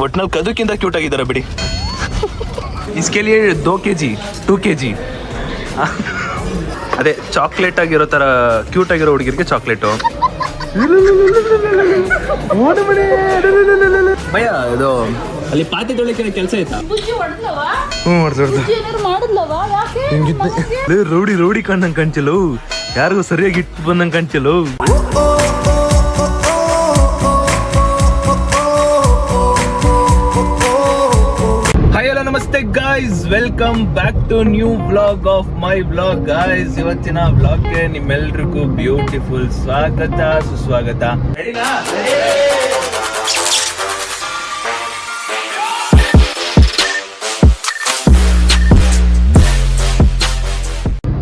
ಒಟ್ನಲ್ಲಿ ಕದಕ್ಕಿಂತ ಕ್ಯೂಟ್ ಆಗಿದ್ದಾರೆ ಬಿಡಿ. इसके लिए 2 kg 2 kg ಅದೇ ಚಾಕ್ಲೇಟ್ ಆಗಿರೋ ತರ ಕ್ಯೂಟ್ ಆಗಿರೋ ಹುಡುಗಿರಿಗೆ ಚಾಕ್ಲೇಟು. ಭಯ ಇದು ಅಲ್ಲಿ ಪಾತಿ ತೊಳಿಕೆ ಕೆಲಸ ಆಯ್ತಾ? ರೌಡಿ ರೌಡಿ ಕಂಡಂಗ್ ಕಾಣ್ಚಲು, ಯಾರಿಗೂ ಸರಿಯಾಗಿ ಇಟ್ಟು ಬಂದಂಗ್ ಕಾಣ್ಚಲು. ನಮಸ್ತೆ guys, welcome back to new vlog of my vlog guys. ಇವತ್ತಿನ ವ್ಲಾಗ್ಗೆ ನಿಮ್ಮೆಲ್ರಿಗೂ ಬ್ಯೂಟಿಫುಲ್ ಸ್ವಾಗತ ಸುಸ್ವಾಗತ.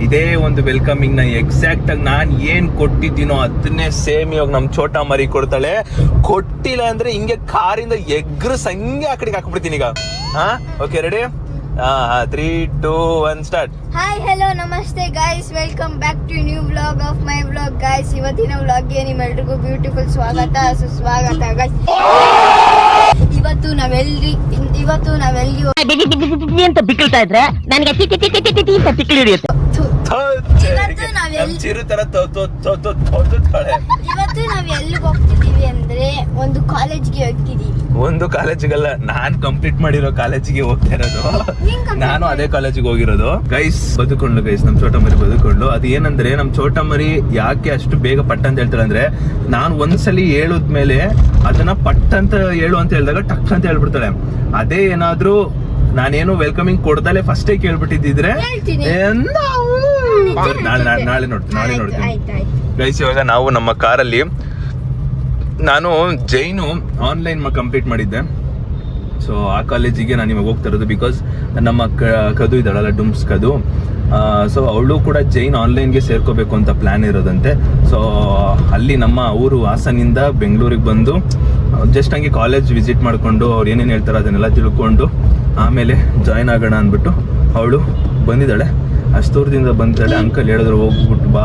ಇದೇ ಒಂದು ವೆಲ್ಕಮಿಂಗ್ ನ ಎಕ್ಸಾಕ್ಟ್ ಆಗಿ ನಾನು ಏನ್ ಕೊಟ್ಟಿದ್ದೀನೋ ಅದನ್ನೇ ಸೇಮ್ ಇವಾಗ ನಮ್ ಛೋಟಾ ಮರಿ ಕೊಡ್ತಾಳೆ. ಕೊಟ್ಟಿಲ್ಲ ಅಂದ್ರೆ ಹಿಂಗೆ ಕಾರಿಂದ ಎಗ್ರು ಸಂಗೆ ಆ ಕಡೆಗೆ ಹಾಕ್ಬಿಡ್ತೀನಿ ಈಗ. Okay, ready? 3, 2, 1 start. Hi, hello, ನಮಸ್ತೆ guys, welcome back to new vlog of my vlog guys. ಇವತ್ತಿನ ವ್ಲಾಗ್ಗೆ ನಿಮ್ಮೆಲ್ರಿಗೂ ಬ್ಯೂಟಿಫುಲ್ ಸ್ವಾಗತ ಸುಸ್ವಾಗತ ಗೈಸ್. ಇವತ್ತು ನಾವೆಲ್ಲಿ ಅಂತ ಬಿಕ್ಕಳ್ತಾ ಇದ್ರೆ ನನಗೆ ಅಂತ ತಿಕ್ಲಿ ಹಿಡಿಯುತ್ತೆ. ಇವತ್ತು ನಾವ್ ಎಲ್ಲಿಗೆ ಹೋಗ್ತಿದೀವಿ ಅಂದ್ರೆ ಒಂದು ಕಾಲೇಜ್ಗೆ ಹೋಗ್ತಿದೀವಿ. ಒಂದು ಕಾಲೇಜಿಗಲ್ಲ, ನಾನ್ ಕಂಪ್ಲೀಟ್ ಮಾಡಿರೋ ಕಾಲೇಜಿಗೆ ಹೋಗ್ತಾ ಇರೋದು. ನಾನು ಅದೇ ಕಾಲೇಜಿಗೆ ಹೋಗಿರೋದು ಗೈಸ್. ಬದುಕೊಂಡು ಗೈಸ್, ನಮ್ ಛೋಟಾ ಮರಿ ಬದುಕೊಂಡು. ಅದು ಏನಂದ್ರೆ ನಮ್ ಛೋಟಾ ಮರಿ ಯಾಕೆ ಅಷ್ಟು ಬೇಗ ಪಟ್ಟ ಅಂತ ಹೇಳ್ತಾಳೆ ಅಂದ್ರೆ, ನಾನು ಒಂದ್ಸಲಿ ಹೇಳುದ್ಮೇಲೆ ಅದನ್ನ ಪಟ್ ಅಂತ ಹೇಳು ಅಂತ ಹೇಳಿದಾಗ ಟಕ್ ಅಂತ ಹೇಳ್ಬಿಡ್ತಾಳೆ. ಅದೇ ಏನಾದ್ರೂ ನಾನೇನು ವೆಲ್ಕಮಿಂಗ್ ಕೊಡ್ದಲೆ ಫಸ್ಟೇ ಕೇಳ್ಬಿಟ್ಟಿದ್ರೆ ನಾಳೆ ನೋಡ್ತೀನಿ ಗೈಸ್. ಇವಾಗ ನಾವು ನಮ್ಮ ಕಾರಲ್ಲಿ, ನಾನು ಜೈನು ಆನ್ಲೈನ್ ಕಂಪ್ಲೀಟ್ ಮಾಡಿದ್ದೆ. ಸೊ ಆ ಕಾಲೇಜಿಗೆ ನಾನು ಇವಾಗ ಹೋಗ್ತಾ ಇರೋದು. ಬಿಕಾಸ್ ನಮ್ಮ ಕದು ಇದ್ದಾಳಲ್ಲ, ಡುಮ್ಸ್ ಕದು, ಸೊ ಅವಳು ಕೂಡ ಜೈನ್ ಆನ್ಲೈನ್ಗೆ ಸೇರ್ಕೋಬೇಕು ಅಂತ ಪ್ಲಾನ್ ಇರೋದಂತೆ. ಸೊ ಅಲ್ಲಿ ನಮ್ಮ ಊರು ಹಾಸನಿಂದ ಬೆಂಗಳೂರಿಗೆ ಬಂದು ಜಸ್ಟ್ ಹಂಗೆ ಕಾಲೇಜ್ ವಿಸಿಟ್ ಮಾಡಿಕೊಂಡು ಅವ್ರು ಏನೇನು ಹೇಳ್ತಾರೆ ಅದನ್ನೆಲ್ಲ ತಿಳ್ಕೊಂಡು ಆಮೇಲೆ ಜಾಯ್ನ್ ಆಗೋಣ ಅಂದ್ಬಿಟ್ಟು ಅವಳು ಬಂದಿದ್ದಾಳೆ. ಅಷ್ಟು ದೂರದಿಂದ ಬಂದಿದ್ದಾಳೆ. ಅಂಕಲ್ ಹೇಳಿದ್ರು ಹೋಗ್ಬಿಟ್ಟು ಬಾ,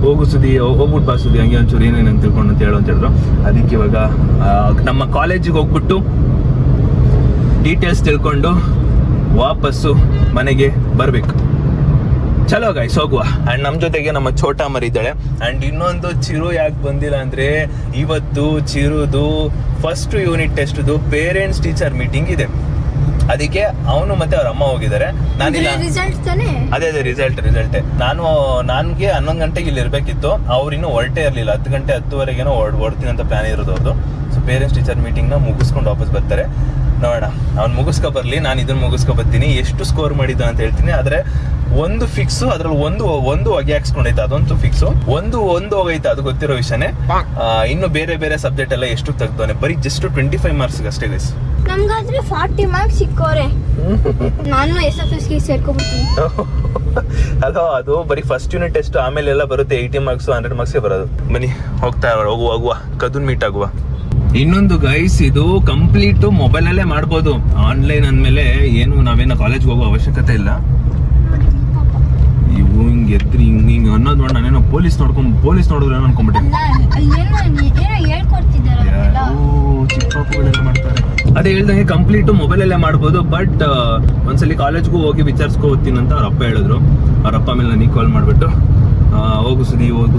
ಹೋಗ್ಬಿಟ್ಟು ಬಾ ಸುದಿ, ಹಂಗೆ ಒಂಚೂರು ಏನೇನು ತಿಳ್ಕೊಂಡು ಅಂತ ಹೇಳಿದ್ರು. ಅದಕ್ಕೆ ಇವಾಗ ನಮ್ಮ ಕಾಲೇಜಿಗೆ ಹೋಗ್ಬಿಟ್ಟು ಡೀಟೇಲ್ಸ್ ತಿಳ್ಕೊಂಡು ವಾಪಸ್ಸು ಮನೆಗೆ ಬರಬೇಕು. ಚಲೋ ಗೈಸ್, ಹೋಗುವ. ಅಂಡ್ ನಮ್ಮ ಜೊತೆಗೆ ನಮ್ಮ ಛೋಟಾ ಮರಿ ಇದ್ದಾಳೆ. ಅಂಡ್ ಇನ್ನೊಂದು ಚಿರು ಯಾಕೆ ಬಂದಿಲ್ಲ ಅಂದ್ರೆ, ಇವತ್ತು ಚಿರುದು ಫಸ್ಟ್ ಯೂನಿಟ್ ಟೆಸ್ಟ್ದು ಪೇರೆಂಟ್ಸ್ ಟೀಚರ್ ಮೀಟಿಂಗ್ ಇದೆ. ಅದಕ್ಕೆ ಅವನು ಮತ್ತೆ ಅವ್ರ ಅಮ್ಮ ಹೋಗಿದ್ದಾರೆ. ನಾನಿಲ್ಲ. ಅದೇ ರಿಸಲ್ಟ್ ನನ್ಗೆ 11 ಗಂಟೆಗೆ ಇಲ್ಲಿ ಇರ್ಬೇಕಿತ್ತು. ಅವ್ರಿನ್ನೂ ಹೊರಟೇ ಇರ್ಲಿಲ್ಲ. 10 ಗಂಟೆ 10:30 ಹೊಡ್ತೀನಿ ಅಂತ ಪ್ಲಾನ್ ಇರೋದು ಅವ್ರದ್ದು. ಸೊ ಪೇರೆಂಟ್ಸ್ ಟೀಚರ್ ಮೀಟಿಂಗ್ ನ ಮುಗಿಸ್ಕೊಂಡು ವಾಪಸ್ ಬರ್ತಾರೆ. ನೋಡೋಣ, ಅವ್ನು ಮುಗಿಸ್ಕೊ ಬರ್ಲಿ, ನಾನು ಇದನ್ನ ಮುಗಿಸ್ಕೊ ಬರ್ತೀನಿ. ಎಷ್ಟು ಸ್ಕೋರ್ ಮಾಡಿದ್ದ ಅಂತ ಹೇಳ್ತೀನಿ. ಆದ್ರೆ ಒಂದು ಫಿಕ್ಸ್, ಅದ್ರಲ್ಲಿ ಒಂದು ಹೊಗೆ ಹಾಕ್ಸ್ಕೊಂಡೈತೆ, ಅದಂತೂ ಫಿಕ್ಸ್. ಒಂದು ಹೋಗೈತೆ, ಅದು ಗೊತ್ತಿರೋ ವಿಷಯನೇ. ಇನ್ನು ಬೇರೆ ಬೇರೆ ಸಬ್ಜೆಕ್ಟ್ ಎಲ್ಲ ಎಷ್ಟು ತೆಗ್ದವನೆ, ಬರೀ ಜಸ್ಟ್ 25 ಮಾರ್ಕ್ಸ್ ಅಷ್ಟೇ ಗೈಸ್. ನಮ್ಗಾದ್ರೆ 40 ಮಾರ್ಕ್ಸ್ ಸಿಕ್ಕೋರೆ. ನಾನು SFSಗೆ ಸೇರ್ಕೊಬಿಡ್ತೀನಿ. ಅಲ್ವಾ, ಅದು ಬರೀ ಫಸ್ಟ್ ಯೂನಿಟ್ ಟೆಸ್ಟ್, ಆಮೇಲೆ ಎಲ್ಲ ಬರುತ್ತೆ 80 ಮಾರ್ಕ್ಸ್ 100 ಮಾರ್ಕ್ಸ್ ಬರೋದು. ಬನ್ನಿ ಹೋಗ್ತಾ ಹೋಗುವ ಕದುನ್ ಮೀಟ್ ಆಗುವ. ಇನ್ನೊಂದು ಗೈಸ್, ಇದು ಕಂಪ್ಲೀಟ್ ಮೊಬೈಲ್ ಅಲ್ಲೇ ಮಾಡ್ಬೋದು. ಆನ್ಲೈನ್ ಅಂದ್ಮೇಲೆ ಏನು ನಾವೇನೋ ಕಾಲೇಜ್ಗೆ ಹೋಗೋ ಅವಶ್ಯಕತೆ ಇಲ್ಲ. ಇವು ಹಿಂಗೆ ಎದ್ರಿ ಹಿಂಗೆ ಅನ್ನೋದು ನೋಡಿ, ನಾನೇನೋ ಪೊಲೀಸ್ ನೋಡಿದ್ರೆ ಏನೋ ಅನ್ಕೊಂಡ್ಬಿಟ್ಟೆ. ಚಿಕ್ಕ ಪಾಪುಗಳೆಲ್ಲ ಮಾಡ್ತಾರೆ. ಅದೇ ಹೇಳ್ದಂಗೆ ಕಂಪ್ಲೀಟ್ ಮೊಬೈಲಲ್ಲೇ ಮಾಡ್ಬೋದು. ಬಟ್ ಒಂದ್ಸಲಿ ಕಾಲೇಜ್ಗೂ ಹೋಗಿ ವಿಚಾರಿಸ್ಕೋತೀನಿ ಅಂತ ಅವ್ರ ಅಪ್ಪ ಹೇಳಿದ್ರು. ಅವ್ರ ಅಪ್ಪ ಮೇಲೆ ನನಗೆ ಕಾಲ್ ಮಾಡಿಬಿಟ್ಟು ಹೋಗು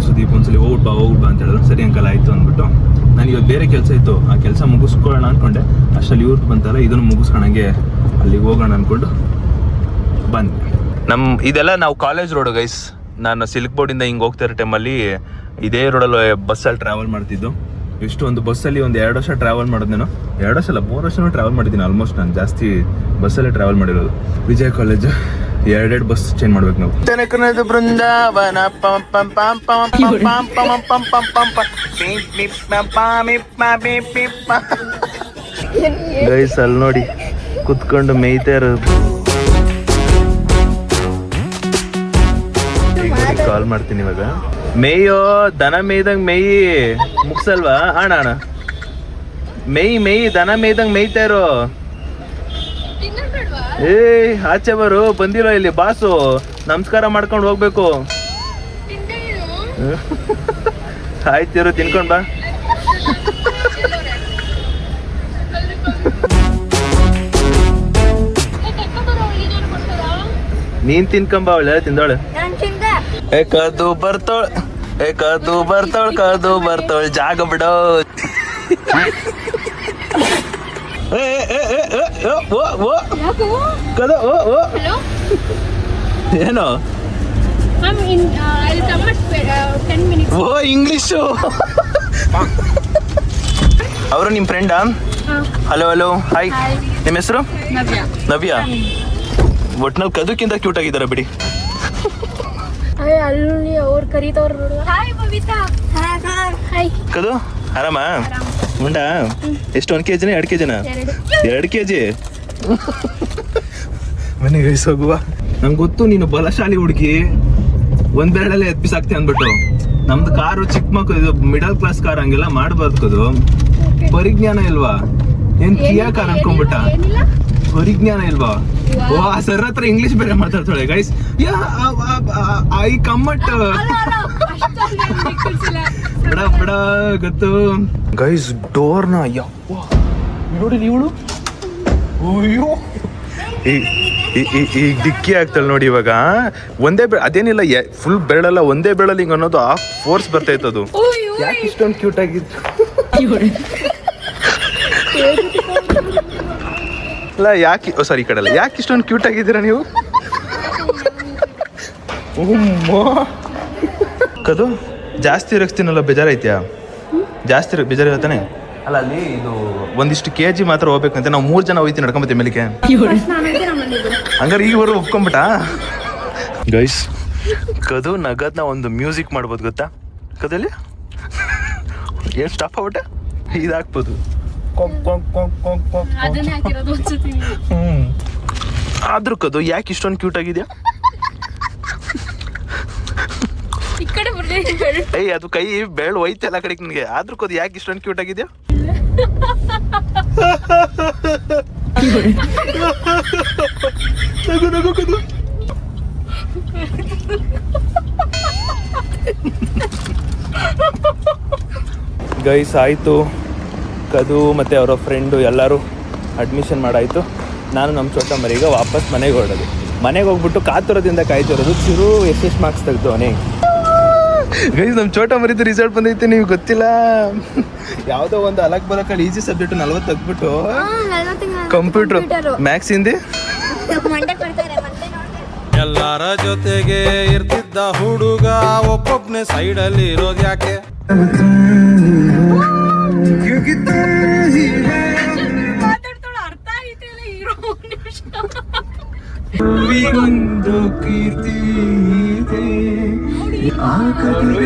ಸುದೀಪ್ ಒಂದ್ಸಲಿ ಹೋಗ್ಬಿಟ್ ಬಾ ಅಂತ ಹೇಳಿದ್ರು. ಸರಿ ಅಂಕಲ್ ಆಯ್ತು ಅಂದ್ಬಿಟ್ಟು, ನಾನು ಇವತ್ತು ಬೇರೆ ಕೆಲಸ ಇತ್ತು, ಆ ಕೆಲಸ ಮುಗಿಸ್ಕೊಳ್ಳೋಣ ಅನ್ಕೊಂಡೆ. ಅಷ್ಟರಲ್ಲಿ ಇವ್ರು ಬಂತಲ್ಲ, ಇದನ್ನು ಮುಗಿಸ್ಕೊಳಂಗೆ ಅಲ್ಲಿಗೆ ಹೋಗೋಣ ಅನ್ಕೊಂಡು ಬಂದೆ. ಇದೆಲ್ಲ ನಾವು ಕಾಲೇಜ್ ರೋಡ್ ಗೈಸ್. ನಾನು ಸಿಲ್ಕ್ ಬೋರ್ಡಿಂದ ಹಿಂಗೆ ಹೋಗ್ತಾ ಇರೋ ಟೈಮಲ್ಲಿ ಇದೇ ರೋಡಲ್ಲಿ ಬಸ್ಸಲ್ಲಿ ಟ್ರಾವೆಲ್ ಮಾಡ್ತಿದ್ದು. ಇಷ್ಟು ಒಂದು ಬಸ್ಸಲ್ಲಿ ಒಂದು 2 ವರ್ಷ ಟ್ರಾವೆಲ್ ಮಾಡಿದ್ನೇನೋ, 2 ವರ್ಷ ಅಲ್ಲ 3 ವರ್ಷನೂ ಟ್ರಾವೆಲ್ ಮಾಡಿದ್ದೀನಿ ಆಲ್ಮೋಸ್ಟ್. ನಾನು ಜಾಸ್ತಿ ಬಸ್ಸಲ್ಲೇ ಟ್ರಾವೆಲ್ ಮಾಡಿರೋದು. ವಿಜಯ ಕಾಲೇಜ್ 2 ಬಸ್ ಚೇಂಜ್ ಮಾಡ್ಬೇಕು ನಾವು. ಬೃಂದಾವನ ಗೈಸ್, ಅಲ್ಲಿ ನೋಡಿ ಕುತ್ಕೊಂಡು ಮೇಯ್ತಾ ಇರೋದು. ಕಾಲ್ ಮಾಡ್ತೀನಿ ಇವಾಗ. ಮೇಯೋ, ದನ ಮೇಯ್ದಂಗ್ ಮೇಯಿ, ಮುಗ್ಸಲ್ವಾ ಅಣ್ಣ? ಮೇಯಿ ದನ ಮೇಯ್ದಂಗ್ ಮೇಯ್ತಾ ಇರೋ. ಆಚೆ ಬರು, ಬಂದಿರೋ ಇಲ್ಲಿ ಬಾಸು, ನಮಸ್ಕಾರ ಮಾಡ್ಕೊಂಡು ಹೋಗ್ಬೇಕು. ಆಯ್ತಿರು, ತಿನ್ಕೊಂಡ್ ಬಾ. ನೀನ್ ತಿನ್ಕೊಂಬ ಅವಳೆ ತಿಂದವಳೆ. ನಾನ್ ತಿಂದ. ಕದು ಬರ್ತೋಳ್ ಕದು ಬರ್ತೋಳ್ ಜಾಗ ಬಿಡೋ. ಕದು Hello? ಏನೋ I'll come at 10 minutes. ಓ ಇಂಗ್ಲಿಷು. ಅವರು ನಿಮ್ಮ ಫ್ರೆಂಡಾ? Hello hi. ನಿಮ್ಮ ಹೆಸರು? ನವ್ಯಾ. ಒಟ್ನಲ್ಲಿ ಕದಕ್ಕಿಂತ ಕ್ಯೂಟ್ ಆಗಿದ್ದಾರೆ ಬಿಡಿ. ಅಲ್ಲಿ ಅವ್ರು ಕರೀತವ್ರು ನೋಡು. ಹಾಯ್ ಬಬಿತಾ. ಹಾಯ್. ಕದು ಆರಾಮ? ಉಂಡ ಎಷ್ಟು 1 kg 2 kg 2 kg. ಮನೆಗೆ ಹೋಗುವ. ನಂಗೆ ಗೊತ್ತು ನೀನು ಬಲಶಾಲಿ ಹುಡುಗಿ, ಒಂದ್ ಬೆರಳಲ್ಲೇ ಎತ್ಪಿಸಾಕ್ತಿ ಅಂದ್ಬಿಟ್ಟು. ನಮ್ದು ಕಾರು ಚಿಕ್ಕ ಮಕ್ಕಳು, ಇದು ಮಿಡಲ್ ಕ್ಲಾಸ್ ಕಾರ್, ಹಂಗೆಲ್ಲ ಮಾಡಬಾರ್ದು ಕದು. ಪರಿಜ್ಞಾನ ಇಲ್ವಾ? ಏನ್ ಕಿಯಾ ಕಾರ್ ಅನ್ಕೊಂಡ್ಬಿಟ್ಟ? ಪರಿಜ್ಞಾನ ಇಲ್ವಾ? ಓ ಆ ಸರ್ ಹತ್ರ ಇಂಗ್ಲಿಷ್ ಬೇರೆ ಮಾತಾಡ್ತಾಳೆ ಗೈಸ್. ಐ ಕಮ್ಮಟ್ ಬಿಡ ಗೊತ್ತು ಗೈಸ್. ಡೋರ್ನ ಯಪ್ಪ ನೋಡಿ ಇವಳು. ಅಯ್ಯೋ ಈಗ ಡಿಕ್ಕಿ ಆಗ್ತಾಳೆ ನೋಡಿ. ಇವಾಗ ಒಂದೇ ಅದೇನಿಲ್ಲ, ಫುಲ್ ಬೆರಳಲ್ಲ, ಒಂದೇ ಬೆರಳಲ್ಲಿ ಹಿಂಗ ಅನ್ನೋದು ಆ ಫೋರ್ಸ್ ಬರ್ತಾ ಇತ್ತು. ಅದು ಯಾಕೆ ಇಷ್ಟೊಂದು ಕ್ಯೂಟ್ ಆಗಿತ್ತು ಅಲ್ಲ? ಯಾಕೆ ಸಾರಿ ಈ ಕಡೆ ಅಲ್ಲ, ಯಾಕೆ ಇಷ್ಟೊಂದು ಕ್ಯೂಟ್ ಆಗಿದ್ದೀರಾ ನೀವು? ಕದು ಜಾಸ್ತಿ ರಕ್ಸ್ತೀನಲ್ಲ, ಬೇಜಾರೈತ್ಯಾ? ಜಾಸ್ತಿ ಬೇಜಾರಿರತ್ತಾನೆ ಅಲ್ಲ? ಅಲ್ಲಿ ಇದು ಒಂದಿಷ್ಟು kg ಮಾತ್ರ ಹೋಗ್ಬೇಕಂತೆ. ನಾವು 3 ಜನ ಹೋಯ್ತೀವಿ ನಡ್ಕೊಂಬತ್ತೀವಿ ಮೇಲಿಗೆ. ಹಂಗಾರೆ ಈಗವರೆಗೂ ಒಪ್ಕೊಂಬಿಟ್ಟ ಗೈಸ್. ಕದು ನಗದ್ನ ಒಂದು ಮ್ಯೂಸಿಕ್ ಮಾಡ್ಬೋದು ಗೊತ್ತಾ ಕದಲ್ಲಿ? ಏನು ಸ್ಟಾಪ್ ಆಗ್ಬಿಟ್ಟೆ ಇದಾಕ್ಬೋದು. ಆದ್ರೂ ಕದು ಯಾಕೆ ಇಷ್ಟೊಂದು ಕ್ಯೂಟ್ ಆಗಿದ್ಯಾ? ಏಯ್ ಅದು ಕೈ ಬೆರಳು ಹೋಯ್ತು ಎಲ್ಲ ಕಡೆಗೆ ನಿನಗೆ. ಆದ್ರೂ ಕದು ಯಾಕೆ ಇಷ್ಟೊಂದು ಕ್ಯೂಟ್ ಆಗಿದ್ಯಾ? ನಗು ಕದು. ಗೈಸ್ ಆಯಿತು, ಕದು ಮತ್ತು ಅವರ ಫ್ರೆಂಡು ಎಲ್ಲರೂ ಅಡ್ಮಿಷನ್ ಮಾಡಾಯಿತು. ನಾನು ನಮ್ಮ ಚೋಟ ಮರಿಗೆ ವಾಪಸ್ ಮನೆಗೆ ಹೊರಡೋದು. ಮನೆಗೆ ಹೋಗ್ಬಿಟ್ಟು ಕಾತುರದಿಂದ ಕಾಯ್ತಿರೋದು ಚಿರು ಎಷ್ಟು ಮಾರ್ಕ್ಸ್ ತೆಗ್ದು ಅವನೇ. ಗೈಸ್ ನಮ್ಮ ಚೋಟ ಮರಿದು ರಿಸಲ್ಟ್ ಬಂದೈತೆ, ನೀವು ಗೊತ್ತಿಲ್ಲ. ಯಾವುದೋ ಒಂದು ಅಲಕ್ ಬಲಕಲ್ಲಿ ಈಸಿ ಸಬ್ಜೆಕ್ಟ್ 40 ತೆಗ್ಬಿಟ್ಟು ಕಂಪ್ಯೂಟರ್ ಮ್ಯಾಥ್ಸ್ ಹಿಂದಿ ಎಲ್ಲರ ಜೊತೆಗೆ ಇರ್ತಿದ್ದ ಹುಡುಗ ಒಬ್ಬೊಬ್ನೇ ಸೈಡಲ್ಲಿ ಇರೋದು ಯಾಕೆ?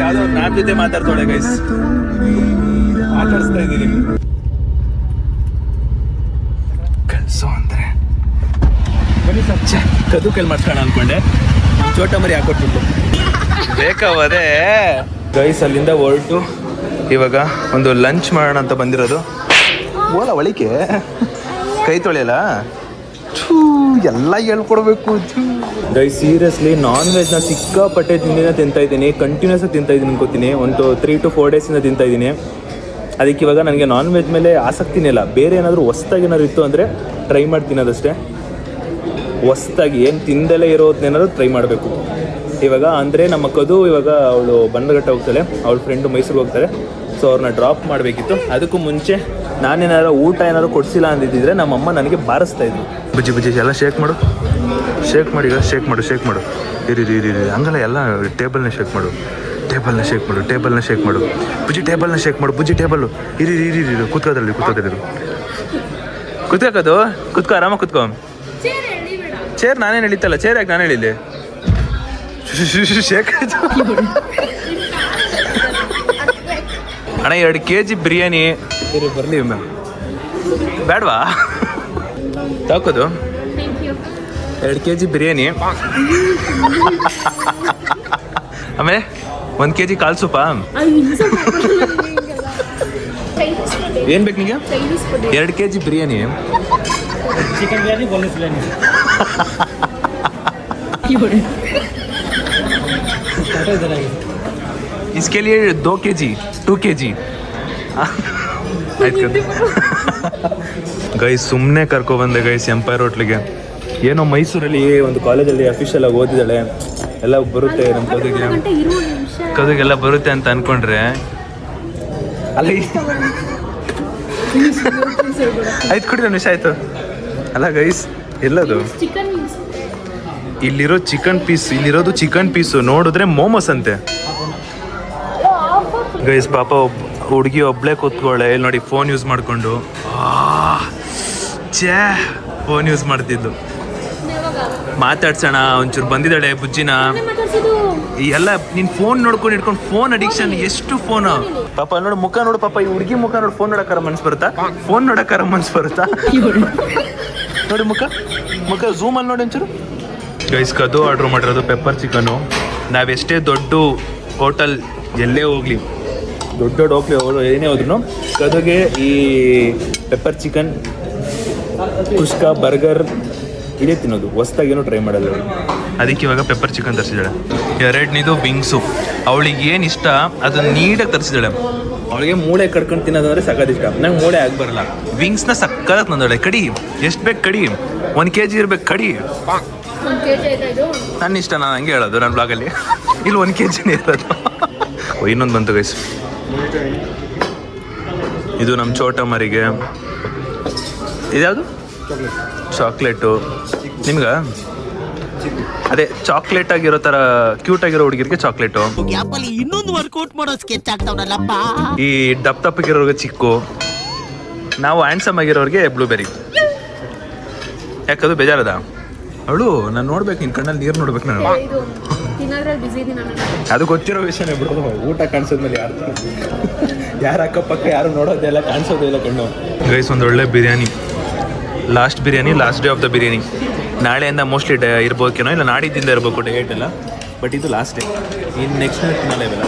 ಯಾವ್ದೋ ನಾನ್ ಜೊತೆ ಮಾತಾಡ್ತಾಳೆ ಗೈಸ್, ಮಾತಾಡಿಸ್ತಾ ಇದ್ದೀನಿ. ಕಲ್ಸೋ ಅಂದ್ರೆ ಕದು ಕೈಲಿ ಮಾಡ್ಸೋಣ ಅನ್ಕೊಂಡೆ, ಚೋಟ ಮರಿ ಹಾಕೊಟ್ಬಿಟ್ಟು ಬೇಕಾವದೇ ಗೈಸ್. ಅಲ್ಲಿಂದ ಹೊರಟು ಇವಾಗ ಒಂದು ಲಂಚ್ ಮಾಡೋಣ ಅಂತ ಬಂದಿರೋದು. ಓಲ ಒಳಿಕೆ ಕೈ ತೊಳೆಯಲ್ಲ, ಎಲ್ಲ ಹೇಳ್ಕೊಡ್ಬೇಕು ಗೈಸ್. ಸೀರಿಯಸ್ಲಿ ನಾನ್ ವೆಜ್ನ ಸಿಕ್ಕಾಪಟ್ಟೆ ತಿಂತಾ ಇದ್ದೀನಿ, ಕಂಟಿನ್ಯೂಸ್ ಆಗಿ ತಿಂತಾ ಇದ್ದೀನಿ ಅನ್ಕೋತೀನಿ. ಒಂದು 3 to 4 ಡೇಸಿಂದ ತಿಂತಾ ಇದ್ದೀನಿ. ಅದಕ್ಕೆ ಇವಾಗ ನನಗೆ ನಾನ್ ವೆಜ್ ಮೇಲೆ ಆಸಕ್ತಿನೇ ಇಲ್ಲ. ಬೇರೆ ಏನಾದರೂ ಹೊಸ್ದಾಗಿ ಏನಾದ್ರು ಇತ್ತು ಅಂದರೆ ಟ್ರೈ ಮಾಡ್ತೀನಿ, ಅದಷ್ಟೇ. ಹೊಸ್ದಾಗಿ ಏನು ತಿಂದಲೇ ಇರೋದನ್ನೇನಾದ್ರು ಟ್ರೈ ಮಾಡಬೇಕು ಇವಾಗ. ಅಂದರೆ ನಮ್ಮ ಕದು ಇವಾಗ ಅವಳು ಬನ್ನಘಟ್ಟ ಹೋಗ್ತಾಳೆ, ಅವಳ ಫ್ರೆಂಡು ಮೈಸೂರಿಗೆ ಹೋಗ್ತಾರೆ. ಸೊ ಅವ್ರನ್ನ ಡ್ರಾಪ್ ಮಾಡಬೇಕಿತ್ತು. ಅದಕ್ಕೂ ಮುಂಚೆ ನಾನೇನಾದ್ರು ಊಟ ಏನಾದ್ರು ಕೊಡಿಸಿಲ್ಲ ಅಂದಿದ್ದರೆ ನಮ್ಮಮ್ಮ ನನಗೆ ಬಾರಿಸ್ತಾ ಇದ್ರು. ಬಜ್ಜಿ ಎಲ್ಲ ಶೇಕ್ ಮಾಡು ಈಗ ಶೇಕ್ ಮಾಡು. ಇರಿ ಹಂಗಲ್ಲ, ಎಲ್ಲ ಟೇಬಲ್ನ ಶೇಕ್ ಮಾಡು. ಟೇಬಲ್ನ ಶೇಕ್ ಮಾಡು. ಬುಜ್ಜಿ ಟೇಬಲ್ನ ಶೇಕ್ ಮಾಡು. ಬುಜ್ಜಿ ಟೇಬಲ್ಲು ಇರಿ ಕೂತ್ಕೋದ್ರಲ್ಲಿ ಕೂತ್ಕೋದು. ಕೂತ್ಕೋ, ಆರಾಮಾಗಿ ಕೂತ್ಕೋ. ಚೇರ್ ನಾನೇನು ಎಳಿತಲ್ಲ, ಚೇರ್ ಯಾಕೆ ನಾನು ಹೇಳಿಲ್ಲಿ? ಶೇಕ್ ಆಯ್ತು ಅಣ್ಣ. 2 kg ಬಿರಿಯಾನಿ ಬರಲಿ ಬೇಡವಾ? ತಾಕೋದು 2 kg ಬಿರಿಯಾನಿ, ಆಮೇಲೆ 1 kg ಕಾಲ್ ಸೂಪ. ಏನ್ ಬೇಕು ನಿಮಗೆ? 2 kg biryani, chicken biryani, boneless biryani. इसके लिए 2 kg 2 kg ಆಯ್ತು ಗೈಸ್. ಸುಮ್ಮನೆ ಕರ್ಕೊಬಂದೆ ಗೈಸ್ ಎಂಪೈರ್ ಹೋಟ್ಲಿಗೆ. ಏನೋ ಮೈಸೂರಲ್ಲಿ ಒಂದು ಕಾಲೇಜಲ್ಲಿ ಅಫಿಷಿಯಲ್ ಆಗಿ ಓದಿದ್ದಾಳೆ, ಎಲ್ಲ ಬರುತ್ತೆ ನಮ್ಮ ಕದುಗೆಲ್ಲ ಬರುತ್ತೆ ಅಂತ ಅನ್ಕೊಂಡ್ರೆ ಅಲ್ಲ ಆಯ್ತು ಕೊಡಿ ನಿಮಿಷ ಆಯ್ತು. ಅಲ್ಲ ಗೈಸ್ ಎಲ್ಲದು ಇಲ್ಲಿರೋ ಚಿಕನ್ ಪೀಸ್, ಇಲ್ಲಿರೋದು ಚಿಕನ್ ಪೀಸು ನೋಡಿದ್ರೆ ಮೋಮೋಸ್ ಅಂತೆ ಗೈಸ್. ಪಾಪ ಹುಡುಗಿ ಒಬ್ಳೆ ಕೂತ್ಕೊಳ್ಳೆ ಇಲ್ಲಿ ನೋಡಿ, ಫೋನ್ ಯೂಸ್ ಮಾಡಿಕೊಂಡು ಫೋನ್ ಯೂಸ್ ಮಾಡ್ತಿದ್ದು. ಮಾತಾಡ್ಸೋಣ ಒಂಚೂರು ಬಂದಿದ್ದಾಳೆ ಬುಜ್ಜಿನ. ಎಲ್ಲ ನೀನ್ ಫೋನ್ ನೋಡ್ಕೊಂಡು ಇಟ್ಕೊಂಡು ಫೋನ್ ಅಡಿಕ್ಷನ್, ಎಷ್ಟು ಫೋನ್ ಪಾಪ ನೋಡು, ಮುಖ ನೋಡು ಪಾಪ, ಈ ಹುಡುಗಿ ಮುಖ ನೋಡು. ಫೋನ್ ನೋಡಕ್ಕಾರ ಮನ್ಸು ಬರುತ್ತಾ? ಫೋನ್ ನೋಡಕ್ಕಾರ ಮನ್ಸು ಬರುತ್ತಾ? ನೋಡಿ ಮುಖ ಝೂಮಲ್ಲಿ ನೋಡಿ ಒಂಚೂರು. ಗೈಸ್ ಕದು ಆರ್ಡ್ರ್ ಮಾಡಿರೋದು ಪೆಪ್ಪರ್ ಚಿಕನ್ನು. ನಾವೆಷ್ಟೇ ದೊಡ್ಡ ಹೋಟೆಲ್ ಎಲ್ಲೇ ಹೋಗ್ಲಿ, ದೊಡ್ಡ ಹೋಗ್ಲಿ ಏನೇ ಹೋದ್ರು ಕದುಗೆ ಈ ಪೆಪ್ಪರ್ ಚಿಕನ್, ಕುಷ್ಕಾ, ಬರ್ಗರ್ ಇದೇ ತಿನ್ನೋದು, ಹೊಸ್ದಾಗೇನೋ ಟ್ರೈ ಮಾಡೋದು. ಅದಕ್ಕೆ ಇವಾಗ ಪೆಪ್ಪರ್ ಚಿಕನ್ ತರಿಸಿದ್ದಾಳೆ. ಎರಡನೇದು ವಿಂಗ್ಸು, ಅವಳಿಗೆ ಏನು ಇಷ್ಟ ಅದನ್ನ ನೀಟಾಗಿ ತರಿಸಿದ್ದಾಳೆ. ಅವಳಿಗೆ ಮೂಳೆ ಕಡ್ಕೊಂಡು ತಿನ್ನೋದಂದ್ರೆ ಸಕ್ಕತ್ ಇಷ್ಟ. ನಂಗೆ ಮೂಳೆ ಬರಲ್ಲ. ವಿಂಗ್ಸ್ನ ಸಕ್ಕತ್ ತಂದಳೆ. ಕಡಿ ಎಷ್ಟು ಬೇಕು ಕಡಿ, 1 kg ಇರ್ಬೇಕು ಕಡಿ. ನನ್ನ ಇಷ್ಟ, ನಾನು ಹಂಗೆ ಹೇಳೋದು ನನ್ನ ಬ್ಲಾಗಲ್ಲಿ. ಇಲ್ಲಿ 1 kgನೇ ಇರೋದು. ಇನ್ನೊಂದು ಬಂತು ಗೈಸ್, ಇದು ನಮ್ಮ ಚೋಟ ಮರಿಗೆ. ಇದ್ಯಾವುದು? ಚಾಕ್ಲೇಟು. ನಿಮ್ಗೆ ಅದೇ ಚಾಕ್ಲೇಟ್ ಆಗಿರೋ ಥರ ಕ್ಯೂಟ್ ಆಗಿರೋ ಹುಡುಗಿರಿಗೆ ಚಾಕ್ಲೇಟು. ಇನ್ನೊಂದು ವರ್ಕೌಟ್ ಮಾಡೋ ಸ್ಕೆಚ್ ಆಗ್ತಾವನಲ್ಲಪ್ಪ. ಈ ದಪ್ಪಗಿರೋರ್ಗೆ ಚಿಕ್ಕು, ನಾವು ಹ್ಯಾಂಡ್ಸಮ್ ಆಗಿರೋರಿಗೆ ಬ್ಲೂಬೆರಿ. ಯಾಕದು ಬೇಜಾರದ? ಅವಳು ನಾನು ನೋಡ್ಬೇಕು, ನಿನ್ನ ಕಣ್ಣಲ್ಲಿ ನೀರು ನೋಡ್ಬೇಕು ನಾನು. ಅದು ಗೊತ್ತಿರೋ ವಿಷಯನೇ ಬಿಡು. ಊಟ ಕಾಣಿಸೋದ್ಮೇಲೆ ಯಾರು ಅಕ್ಕಪಕ್ಕ ಯಾರು ನೋಡೋದೆಲ್ಲ ಕಾಣಿಸೋದೇ ಇಲ್ಲ ಕಣ್ಣು. ಗೈಸ್ ಒಂದು ಒಳ್ಳೆ biryani, last biryani, last day of the biryani. ನಾಳೆಯಿಂದ ಮೋಸ್ಟ್ಲಿ ಇರ್ಬೋಕೇನೋ, ಇಲ್ಲ ನಾಡಿದ್ದಿಂದ ಇರಬೇಕು ಡೇಟ್ ಎಲ್ಲ. ಬಟ್ ಇದು ಲಾಸ್ಟ್ ಡೇ, ಇನ್ನು ನೆಕ್ಸ್ಟ್ ತಿನ್ನಲ್ಲ ಇವೆಲ್ಲ.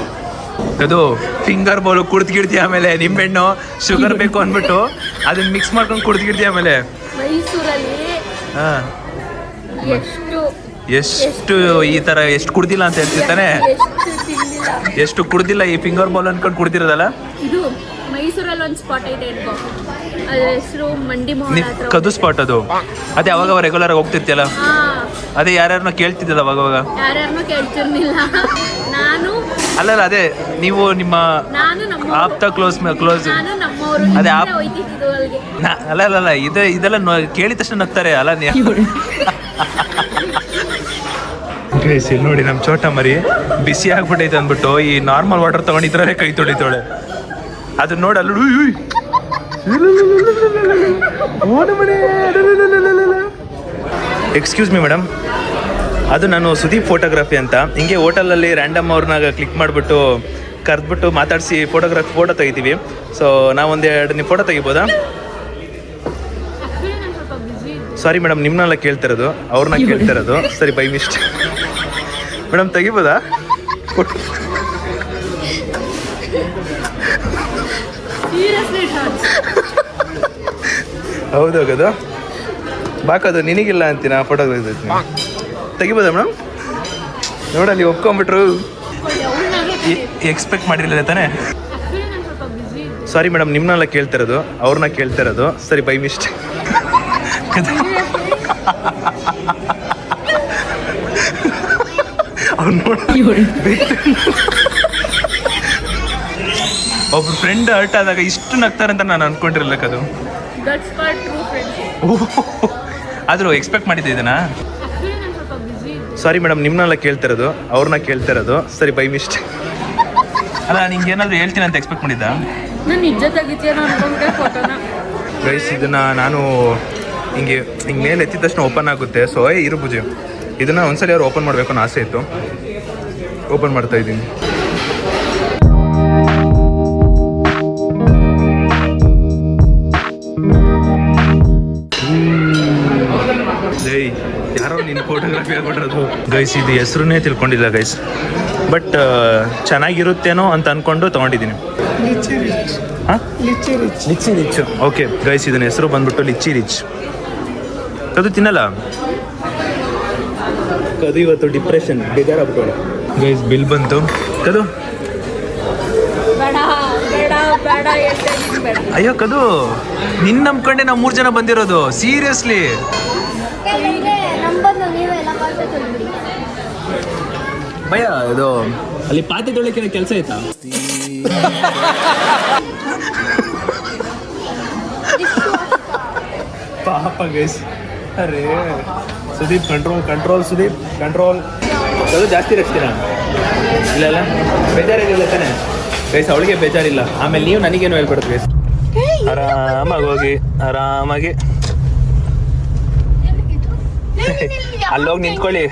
ಅದು ಫಿಂಗರ್ ಬೌಲು ಕುಡ್ದ್ಗಿಡ್ತೀವಿ, ಆಮೇಲೆ ನಿಂಬೆಣ್ಣು ಶುಗರ್ ಬೇಕು ಅಂದ್ಬಿಟ್ಟು ಅದನ್ನ ಮಿಕ್ಸ್ ಮಾಡ್ಕೊಂಡು ಕುಡ್ದ್ಗಿಡ್ತೀವಿ. ಆಮೇಲೆ ಹಾಂ ಎಷ್ಟು ಈ ಥರ ಎಷ್ಟು ಕುಡ್ದಿಲ್ಲ ಅಂತ ಹೇಳ್ತಿರ್ತಾನೆ, ಎಷ್ಟು ಕುಡ್ದಿಲ್ಲ ಈ ಫಿಂಗರ್ ಬೌಲ್ ಅನ್ಕೊಂಡು ಕುಡ್ದಿರೋದಲ್ಲ. ಇದು ಮೈಸೂರಲ್ಲಿ ಒಂದು ಸ್ಪಾಟ್ ಇದೆ, ಅದ್ರ ಹೆಸರು ಮಂಡಿ ಕದು ಸ್ಪಾಟ್. ಅದು ಅದೇ ಅವಾಗ ರೆಗ್ಯುಲರ್ ಆಗಿ ಹೋಗ್ತಿರ್ತಿಯಲ್ಲ, ಅದೇ ಯಾರ್ಯಾರನ್ನ ಕೇಳ್ತಿದ್ದಲ್ಲ ಅವಾಗ. ಯಾರ್ಯಾರನ್ನೂ ಕೇಳ್ತಿರ್ಲಿಲ್ಲ ನಾನು. ಅಲ್ಲ ಅದೇ ನೀವು ನಿಮ್ಮ ಆಪ್ತ ಕ್ಲೋಸ್ ಅದೇ ಅಲ್ಲ ಇದೆಲ್ಲ ಕೇಳಿದ ತಕ್ಷಣ ನಗ್ತಾರೆ ಅಲ್ಲ. ಇಲ್ಲಿ ನೋಡಿ ನಮ್ಮ ಚೋಟ ಮರಿ ಬಿಸಿ ಆಗ್ಬಿಟ್ಟೈತೆ ಅಂದ್ಬಿಟ್ಟು ಈ ನಾರ್ಮಲ್ ವಾಟರ್ ತಗೊಂಡಿದ್ರೆ ಕೈ ತೊಳಿತಾಳೆ. ಅದನ್ನ ನೋಡಿ ಅಲ್ಲ, ಎಕ್ಸ್ಕ್ಯೂಸ್ ಮಿ ಮೇಡಮ್, ಅದು ನಾನು ಸುದೀಪ್ ಫೋಟೋಗ್ರಫಿ ಅಂತ. ಹಿಂಗೆ ಹೋಟೆಲಲ್ಲಿ ರ್ಯಾಂಡಮ್ ಅವ್ರನ್ನ ಕ್ಲಿಕ್ ಮಾಡಿಬಿಟ್ಟು ಕರೆದ್ಬಿಟ್ಟು ಮಾತಾಡಿಸಿ ಫೋಟೋ ತೆಗಿತೀವಿ. ಸೊ ನಾವೊಂದು 2 ಫೋಟೋ ತೆಗಿಬೋದಾ? ಸಾರಿ ಮೇಡಮ್, ನಿಮ್ಮನ್ನೆಲ್ಲ ಕೇಳ್ತಿರೋದು, ಅವ್ರನ್ನ ಕೇಳ್ತಿರೋದು. ಸರಿ, ಬೈ ಮಿಸ್ಟೇಕ್. ಮೇಡಮ್ ತೆಗಿಬೋದಾ? ಹೌದಾಗದು ಬಾಕದು ನಿನಗಿಲ್ಲ ಅಂತೀನ ಫೋಟೋ ತೆಗಿಬೋದಾ ಮೇಡಮ್? ನೋಡಲ್ಲಿ ಒಪ್ಕೊಂಬಿಟ್ರು, ಎಕ್ಸ್ಪೆಕ್ಟ್ ಮಾಡಿರಲಿಲ್ಲ ತಾನೇ. ಸಾರಿ ಮೇಡಮ್, ನಿಮ್ಮನ್ನೆಲ್ಲ ಕೇಳ್ತಿರೋದು, ಅವ್ರನ್ನ ಕೇಳ್ತಿರೋದು. ಸರಿ, ಬೈ ಮಿಸ್ಟೇಕ್. ಒಬ್ಬ ಫ್ರೆಂಡ್ ಹರ್ಟ್ ಆದಾಗ ಇಷ್ಟು ನಗ್ತಾರೆ ಅಂತ ನಾನು ಅನ್ಕೊಂಡಿರಲಿಲ್ಲ. ಅದು ಆದರೂ ಎಕ್ಸ್ಪೆಕ್ಟ್ ಮಾಡಿದ್ದೆ ಇದನ್ನ. ಸಾರಿ ಮೇಡಮ್, ನಿಮ್ಮನ್ನೆಲ್ಲ ಕೇಳ್ತಿರೋದು, ಅವ್ರನ್ನ ಕೇಳ್ತಿರೋದು. ಸರಿ, ಬೈ ಮಿಸ್ಟೇಕ್. ಅಲ್ಲ ನಿಂಗೆ ಏನಾದರೂ ಹೇಳ್ತೀನಿ ಅಂತ ಎಕ್ಸ್ಪೆಕ್ಟ್ ಮಾಡಿದ್ದ? ಗೈಸ್ ಇದನ್ನ ನಾನು ಹಿಂಗೆ ಮೇಲೆ ಎತ್ತಿದ ತಕ್ಷಣ ಓಪನ್ ಆಗುತ್ತೆ. ಸೊ ಇರು ಪೂಜೆ, ಇದನ್ನ ಒಂದ್ಸಲ ಅವ್ರು ಓಪನ್ ಮಾಡಬೇಕು ಅನ್ನೋ ಆಸೆ ಇತ್ತು. ಓಪನ್ ಮಾಡ್ತಾ ಇದ್ದೀನಿ. ಯಾರೋ ನಿನ್ನ ಫೋಟೋಗ್ರಫಿ ಆಗ್ಬಿಟ್ರದು. ಗೈಸ್ ಇದು ಹೆಸರನ್ನೇ ತಿಳ್ಕೊಂಡಿಲ್ಲ ಗೈಸ್, ಬಟ್ ಚೆನ್ನಾಗಿರುತ್ತೇನೋ ಅಂತ ಅಂದ್ಕೊಂಡು ತೊಗೊಂಡಿದ್ದೀನಿ. ಹಾಂ, ಲಿಚ್ಚಿ ರಿಚ್. ಓಕೆ ಗೈಸ್, ಇದನ್ನ ಹೆಸರು ಬಂದ್ಬಿಟ್ಟು ಲಿಚ್ಚಿ ರಿಚ್. ಕದು ತಿನ್ನಲ್ಲ. ಕದು ಇವತ್ತು ಡಿಪ್ರೆಷನ್, ಬೇಜಾರಾಗ್ಬಿಟ್ಟು. ಗೈಸ್ ಬಿಲ್ ಬಂತು. ಕದು ಅಯ್ಯೋ ಕದು, ನಿನ್ನ ನಂಬ್ಕೊಂಡೆ ನಾವು 3 ಜನ ಬಂದಿರೋದು. ಸೀರಿಯಸ್ಲಿ ಭಯ ಇದು ಅಲ್ಲಿ ಪಾತ್ರೆ ತೊಳಿಕೆ ಕೆಲಸ ಆಯ್ತಾ? ಪಾಪ ಗೈಸ್. ಅರೇ ಸುದೀಪ್ ಕಂಟ್ರೋಲ್ ಸುದೀಪ್ ಕಂಟ್ರೋಲ್. ಅದು ಜಾಸ್ತಿ ರಚ್ತೀನ ಇಲ್ಲ ಬೇಜಾರಿಲ್ಲ ತಾನೆ ಗೈಸ್, ಅವಳಿಗೆ ಬೇಜಾರಿಲ್ಲ. ಆಮೇಲೆ ನೀವು ನನಗೇನು ಹೇಳ್ಬಿಡುತ್ತೆ ಗೈಸ್. ಆರಾಮಾಗಿ ಹೋಗಿ ಆರಾಮಾಗಿ ಅಲ್ಲೋಗಿ ನಿಂತ್ಕೊಳ್ಳಿ,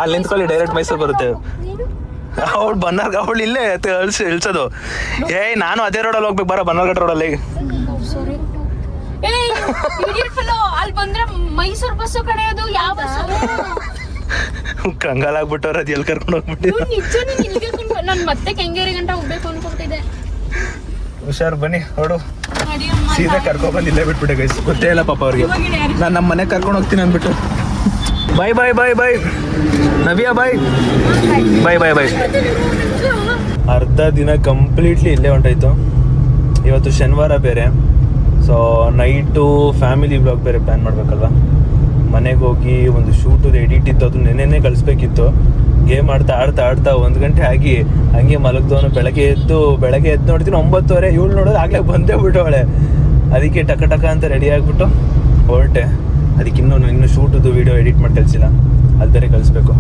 ಅಲ್ಲಿ ನಿಂತ್ಕೊಳ್ಳಿ, ಡೈರೆಕ್ಟ್ ಮೈಸೂರು ಬರುತ್ತೆ. ಅವಳು ಬನ್ನಾರ್ಗ ಅವಳು ಇಲ್ಲೇ ಇಳ್ಸೋದು. ನಾನು ಅದೇ ರೋಡಲ್ಲಿ ಹೋಗ್ಬೇಕು, ಬರೋ ಬನ್ನಾರ್ಘಟ್ಟ ರೋಡಲ್ಲಿ. ಅಲ್ಲಿ ಬಂದ್ರೆ ಮೈಸೂರು ಬಸ್ಸು ಕಡೆಯೋದು ಯಾವ ಬಸ್ಸು? ಕಂಗಾಲಾಗ್ಬಿಟ್ಟವ್ರ, ಅದು ಎಲ್ಲಿ ಕರ್ಕೊಂಡು ಹೋಗ್ಬಿಟ್ಟು ನಾನು ಮತ್ತೆ ಕೆಂಗೇರಿ ಗಂಟ ಹೋಗ್ಬೇಕು ಅನ್ಕೊಟ್ಟಿದ್ದೆ. ಹುಷಾರು ಬನ್ನಿ ಹೊಡು. ಸೀದಾ ಕರ್ಕೊಂಡ್ ಬಂದು ಇಲ್ಲೇ ಬಿಟ್ಬಿಟ್ಟೆ ಗೈಸ್, ಗೊತ್ತೇ ಇಲ್ಲ ಪಾಪ ಅವ್ರಿಗೆ. ನಾನು ನಮ್ಮ ಮನೆಗೆ ಕರ್ಕೊಂಡು ಹೋಗ್ತೀನಿ ಅಂದ್ಬಿಟ್ಟು. ಬಾಯ್ ಬಾಯ್ ಬಾಯ್ ಬಾಯ್ ನವ್ಯಾ, ಬಾಯ್ ಬಾಯ್ ಬಾಯ್ ಬಾಯ್. ಅರ್ಧ ದಿನ ಕಂಪ್ಲೀಟ್ಲಿ ಇಲ್ಲೇ ಹೊಂಟಾಯ್ತು. ಇವತ್ತು ಶನಿವಾರ ಬೇರೆ, ಸೊ ನೈಟು ಫ್ಯಾಮಿಲಿ ಬ್ಲಾಗ್ ಬೇರೆ ಪ್ಲ್ಯಾನ್ ಮಾಡ್ಬೇಕಲ್ವ. ಮನೆಗೆ ಹೋಗಿ ಒಂದು ಶೂಟು ಎಡಿಟ್ ಇತ್ತು, ಅದು ನೆನ್ನೆನೇ ಕಳಿಸ್ಬೇಕಿತ್ತು. ಗೇಮ್ ಆಡ್ತಾ 1 ಗಂಟೆ ಆಗಿ ಹಂಗೆ ಮಲಗ್ದವನು. ಬೆಳಗ್ಗೆ ಎದ್ದು ನೋಡ್ತೀನಿ 9:30. ಇವಳು ನೋಡೋದು ಆಗ್ಲೇ ಬಂದೇ ಬಿಟ್ಟವಳೆ. ಅದಕ್ಕೆ ಟಕ ಅಂತ ರೆಡಿ ಆಗಿಬಿಟ್ಟು ಹೊರಟೆ. ಅದಕ್ಕೆ ಇನ್ನೂ ಶೂಟದು ವೀಡಿಯೋ ಎಡಿಟ್ ಮಾಡಿ ಕಳಿಸಿಲ್ಲ, ಅದು ಬೇರೆ ಕಳಿಸ್ಬೇಕು.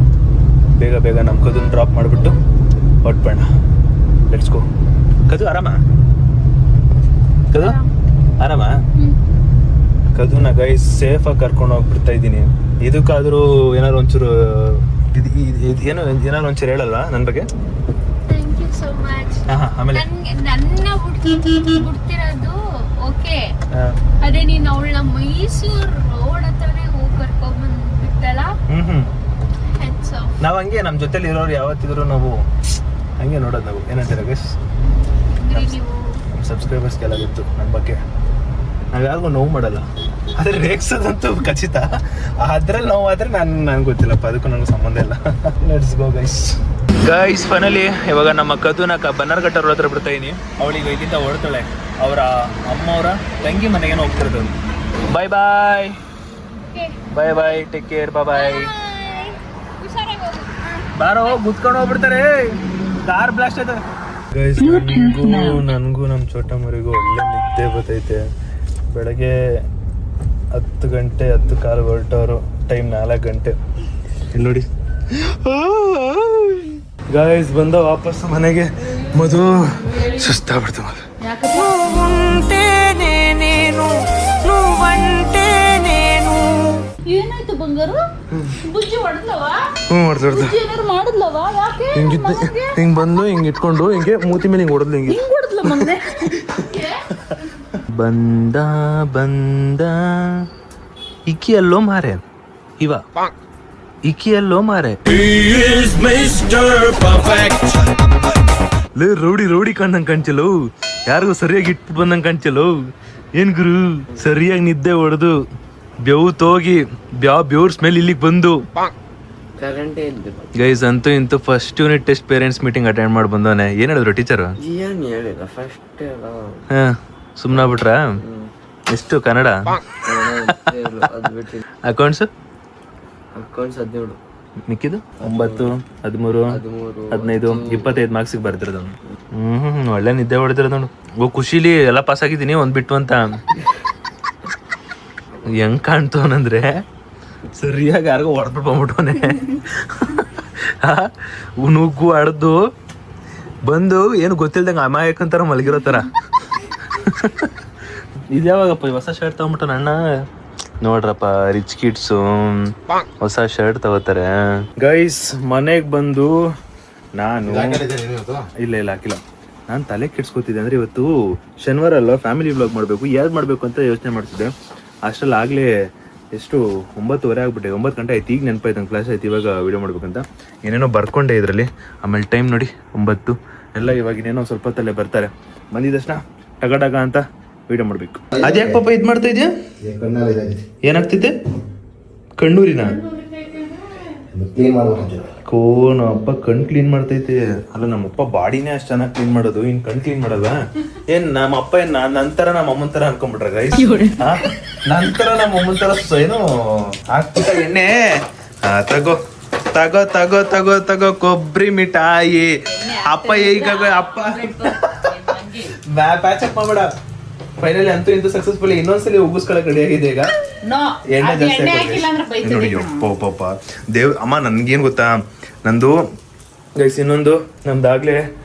ಬೇಗ ನಮ್ಮ ಕದನ್ನ ಡ್ರಾಪ್ ಮಾಡಿಬಿಟ್ಟು ಹೊರಟ್ಬೇಡ. Let's go. ಕದು ಆರಾಮ? ಕದುನ ಗೈಸ್ ಸೇಫಾಗಿ ಕರ್ಕೊಂಡು ಹೋಗ್ಬಿಡ್ತಾ ಇದ್ದೀನಿ. ಇದಕ್ಕಾದರೂ ಏನಾದ್ರು ಒಂಚೂರು ಏನಾದ್ರು ಒಂಚೂರು ಹೇಳಲ್ಲ ನನ್ನ ಬಗ್ಗೆ? Thank you so much. ಆಮೇಲೆ ನನ್ನ ಬಿಡ್ತಿರೋದು ಓಕೆ, ಅದೇ ನೀನು ಅವಳನ್ನ ಮೈಸೂರು ರೋಡ್ ಹತ್ರನೇ ಹೋಗಿ ಕರ್ಕೊಂಡ್ಬಂದ್ಬಿಟ್ಟಲ್ಲ. ನಾವು ಹಂಗೆ ನಮ್ಮ ಜೊತೆಲಿ ಇರೋರು ಯಾವತ್ತಿದ್ರು ನಾವು ಹಂಗೆ ನೋಡೋದು. ನಾವು ಏನಂತೀರ ಗೈಸ್, ನಮ್ಮ ಸಬ್ಸ್ಕ್ರೈಬರ್ಸ್ಗೆಲ್ಲ ಗೊತ್ತು ನಮ್ಮ ಬಗ್ಗೆ. ನಾವು ಯಾರಿಗೂ ನೋವು ಮಾಡಲ್ಲ, ಆದರೆ ರೇಗ್ಸೋದಂತೂ ಖಚಿತ. ಅದ್ರಲ್ಲಿ ನೋವು ಆದರೆ ನನಗೆ ಗೊತ್ತಿಲ್ಲಪ್ಪ, ಅದಕ್ಕೂ ನನಗೆ ಸಂಬಂಧ ಇಲ್ಲ. ಲೆಟ್ಸ್ ಗೋ ಗೈಸ್ ಫೈನಲಿ ಇವಾಗ ನಮ್ಮ ಕದುನ ಬನ್ನಾರ್ಘಟ್ಟ ರೋಡ್ ಹತ್ರ ಬಿಡ್ತಾ ಇದೀನಿ. ಅವಳಿಗೆ ಇಲ್ಲಿಂದ ಹೊರಡ್ತಾಳೆ, ಅವರ ಅಮ್ಮವರ ತಂಗಿ ಮನೆಗೇನೋ ಹೋಗ್ತಿರೋದು. ಬಾಯ್ ಬಾಯ್ ಬಾಯ್ ಬಾಯ್, ಟೇಕ್ ಕೇರ್, ಬಾಯ್. ಬಾರೋ ಗುದ್ಕೊಂಡು ಹೋಗ್ಬಿಡ್ತಾರೆ, ಕಾರ್ ಬ್ಲಾಸ್ಟ್ ಆಯ್ತದೆ. ಗೈಸ್ ನನಗೂ ನಮ್ಮ ಚೋಟ ಮರಿಗೂ ಒಳ್ಳೆ ನಿದ್ದೆ ಬರ್ತೈತೆ. ಬೆಳಗ್ಗೆ 10 ಗಂಟೆ 10 ಕಾಲು ಹೊರಟವರು, ಟೈಮ್ 4 ಗಂಟೆ. ಇಲ್ಲಿ ನೋಡಿ ಗೈಸ್, ಬಂದ ವಾಪಸ್ ಮನೆಗೆ. ಮಧು ಸುಸ್ತಾಗ್ಬಿಡ್ತು. ಏನಾಯ್ತು ಬಂಗಾರು? ಬುಜ್ಜಿ ಹೊಡೆದ್ಲವಾ? ಹೊಡೆದು ಹಿಂಗೆ ಬಂದು ಹಿಂಗೆ ಇಟ್ಕೊಂಡು ಹಿಂಗೆ ಮೂತಿ ಮೇಲೆ ಹಿಂಗೆ ಹೊಡೆದ್ಲು. ಹಿಂಗೆ ಬಂದ ಇಕ್ಕಿಯಲ್ಲೋ ಮಾರೆ ಇವ, ಇಕ್ಕಿಯಲ್ಲೋ ಮಾರೆ. ಲೇ ರೌಡಿ ಕಂಡಂಗೆ ಕಾಣ್ಚಲೋ, ಯಾರಿಗೂ ಸರಿಯಾಗಿ ಇಟ್ಬಿಟ್ಟು ಬಂದಂಗೆ ಕಾಣ್ಚಲೋ. ಏನ್ ಗುರು, ಸರಿಯಾಗಿ ನಿದ್ದೆ ಹೊಡೆದು ಬೆವು ತೋಗಿ ಬೆವ್ರ ಸ್ಮೆಲ್ ಇಲ್ಲಿಗೆ ಬಂದು ಗೈಸ್ ಅಂತೂ ಇಂತೂ first unit test parents meeting attend ಮಾಡಿ ಬಂದವನೆ. ಏನ್ ಹೇಳಿದ್ರು ಟೀಚರ್? ಸುಮ್ನ ಬಿಟ್ರ? ಎಷ್ಟು ಕನ್ನಡ? ಅಕೌಂಟ್ಸ್ ಮಿಕ್ಕಿದ್ದು 9, 13, 15, 25 ಮಾರ್ಕ್ಸಿಗೆ ಬರ್ತಿರೋದು. ಒಳ್ಳೆ ನಿದ್ದೆ ಹೊಡೆದಿರೋದು ನೋಡು. ಖುಷಿಲಿ ಎಲ್ಲ ಪಾಸ್ ಆಗಿದ್ದೀನಿ ಒಂದ್ ಬಿಟ್ಟು ಅಂತ. ಹೆಂಗ್ ಕಾಣ್ತವನಂದ್ರೆ ಸರಿಯಾಗಿ ಯಾರಿಗೋ ಹೊಡೆದ್ಬಿಟ್ಟು ಬಂದ್ಬಿಟ್ಟವನೆ. ನುಗ್ಗು ಅಡ್ದು ಬಂದು ಏನು ಗೊತ್ತಿಲ್ದಂಗೆ ಅಮಾಯಕಂತಾರ ಮಲಗಿರೋ ಥರ. ಇದ್ಯಾವಾಗಪ್ಪ ಹೊಸ ಶರ್ಟ್ ತಗೊಂಬಿಟ್ಟು ಅಣ್ಣ? ನೋಡ್ರಪ್ಪ, ರಿಚ್ ಕಿಡ್ಸು ಹೊಸ ಶರ್ಟ್ ತಗೋತಾರೆ. ಗೈಸ್ ಮನೆಗೆ ಬಂದು ನಾನು ಇಲ್ಲ ಹಾಕಿಲ್ಲ. ನಾನು ತಲೆ ಕೆಡ್ಸ್ಕೊತಿದ್ದೆ. ಅಂದರೆ ಇವತ್ತು ಶನಿವಾರ ಅಲ್ಲ, ಫ್ಯಾಮಿಲಿ ವ್ಲಾಗ್ ಮಾಡಬೇಕು. ಯಾವ್ದು ಮಾಡಬೇಕು ಅಂತ ಯೋಚನೆ ಮಾಡ್ತಿದ್ದೆ. ಅಷ್ಟರಲ್ಲಿ ಆಗಲೇ ಎಷ್ಟು 9:30 ಆಗ್ಬಿಟ್ಟೆ. 9 ಗಂಟೆ ಆಯ್ತು. ಈಗ ನೆನಪಾಯ್ತು ನಂಗೆ ಕ್ಲಾಸ್ ಆಯ್ತು ಇವಾಗ ವೀಡಿಯೋ ಮಾಡ್ಬೇಕಂತ. ಏನೇನೋ ಬರ್ಕೊಂಡೆ ಇದರಲ್ಲಿ. ಆಮೇಲೆ ಟೈಮ್ ನೋಡಿ 9 ಎಲ್ಲ. ಇವಾಗ ಇನ್ನೇನೋ ಸ್ವಲ್ಪ ಹೊತ್ತಲ್ಲೇ ಬರ್ತಾರೆ. ಬಂದಿದ್ದಷ್ಟ ಟಗ ಅಂತ ವೀಡಿಯೋ ಮಾಡಬೇಕು. ಅದ್ಯಾಕೆ ಪಾಪ ಇದು ಮಾಡ್ತಾ ಇದೆಯಾ? ಏನಾಗ್ತಿದೆ? ಕಣ್ಣೂರಿನ ಕೋನ ಅಪ್ಪ ಕಣ್ ಕ್ಲೀನ್ ಮಾಡ್ತೈತೆ. ಅಲ್ಲ ನಮ್ಮಪ್ಪ ಬಾಡಿನೇ ಅಷ್ಟು ಚೆನ್ನಾಗಿ ಕ್ಲೀನ್ ಮಾಡೋದು, ಇನ್ ಕಣ್ ಕ್ಲೀನ್ ಮಾಡಲ್ವಾ? ಏನ್ ನಮ್ಮ ಅಪ್ಪ ಏನ್ ನಂತರ ನಮ್ಮ ಅಮ್ಮನ ತರ ಅನ್ಕೊಂಡ್ಬಿಟ್ರ ಗೈಸ್? ನಂತರ ನಮ್ಮ ಅಮ್ಮನ ತರ ಏನು ಹಾಕ್ಬಿಟ್ಟ ಎಣ್ಣೆ ತಗೋ ತಗೋ ತಗೋ ತಗೋ ತಗೋ ಕೊಬ್ಬರಿ ಮಿಠಾಯಿ. ಅಪ್ಪ ಈಗ ಅಪ್ಪ ಪ್ಯಾಚಪ್ ಮಾಡ್ಬೇಡ. ಫೈನಲಿ ಅಂತೂ ಇಂತೂ ಸಕ್ಸಸ್ಫುಲ್. ಇನ್ನೊಂದ್ಸಲಿ ಉಗಿಸ್ಕೊಳಕ್ ರೆಡಿ ಆಗಿದೆ ಈಗ. ಎಣ್ಣೆ ಜಾಸ್ತಿ ನೋಡಿ ಪಾಪ ದೇವ್ ಅಮ್ಮ. ನನ್ಗೇನ್ ಗೊತ್ತಾ, ನಂದು ಗೈಸ್ ಇನ್ನೊಂದು ನಮ್ದಾಗ್ಲೇ